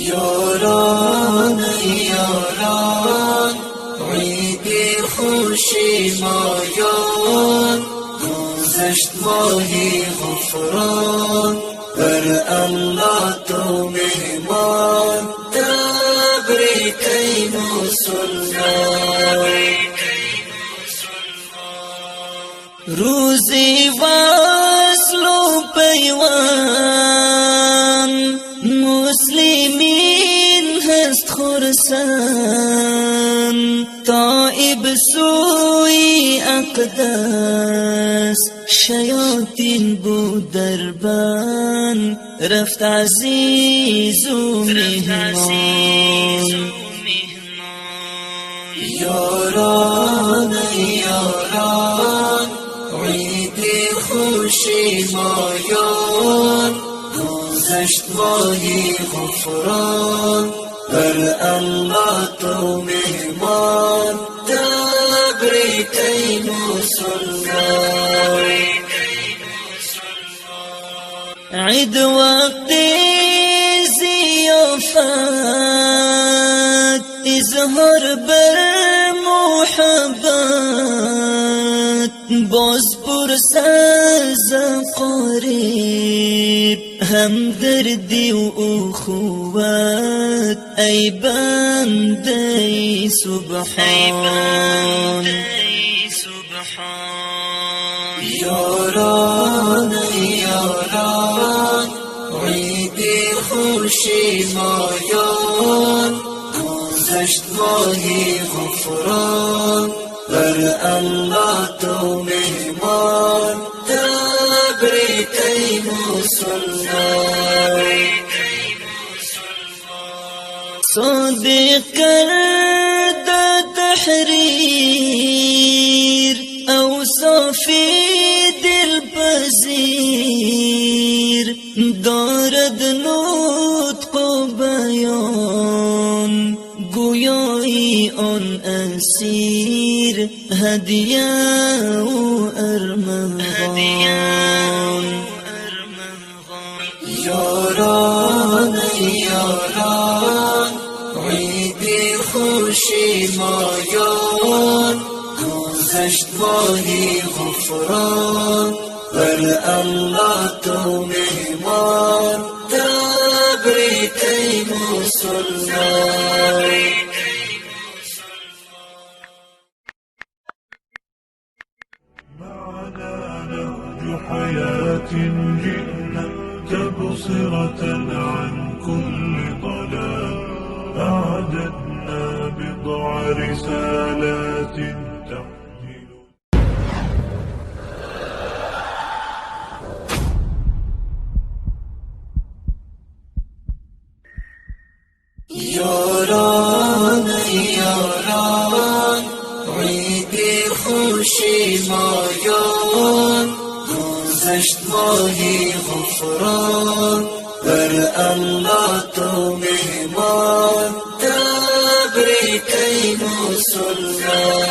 یاران یاران عید خوشی مایان گذشت ماهی غفران بر الله تو مهمان تبریک ای مسلمان روزی وصل و پیوان مسلمین هست خرسان طائب سوی اقدس شیاطین بود دربان رفت عزیز و مهمان یاران یاران عید خوشی مایان گذشت ماهی غفران بر الله تو مهمان تبریک ای مسلمان عید وقت ضیافت اظهار بر محبت باز پرس از قریب همدردی و اخوت ای بنده سبحان یاران یاران عید خوشی مایان گذشت ماهی غفران بر الله تو مهمان تبریک ای مسلمان صادق کرد تحریر اوصاف دل پذیر دارد نطق و بیان گویایی آن اسیر هدیه و ارمغان یاران یاران عید خوشی مایان گذشت ماهی غفران بر الله تو مهمان تبریک ای مسلمان معنا نهج حياة جئنا تبصرة عن كل ضلال أعددنا بضع رسالات تحمل یاران یاران عید خوشی مایان گذشت ماهی غفران بر الله تو مهمان تبریک ای مسلمان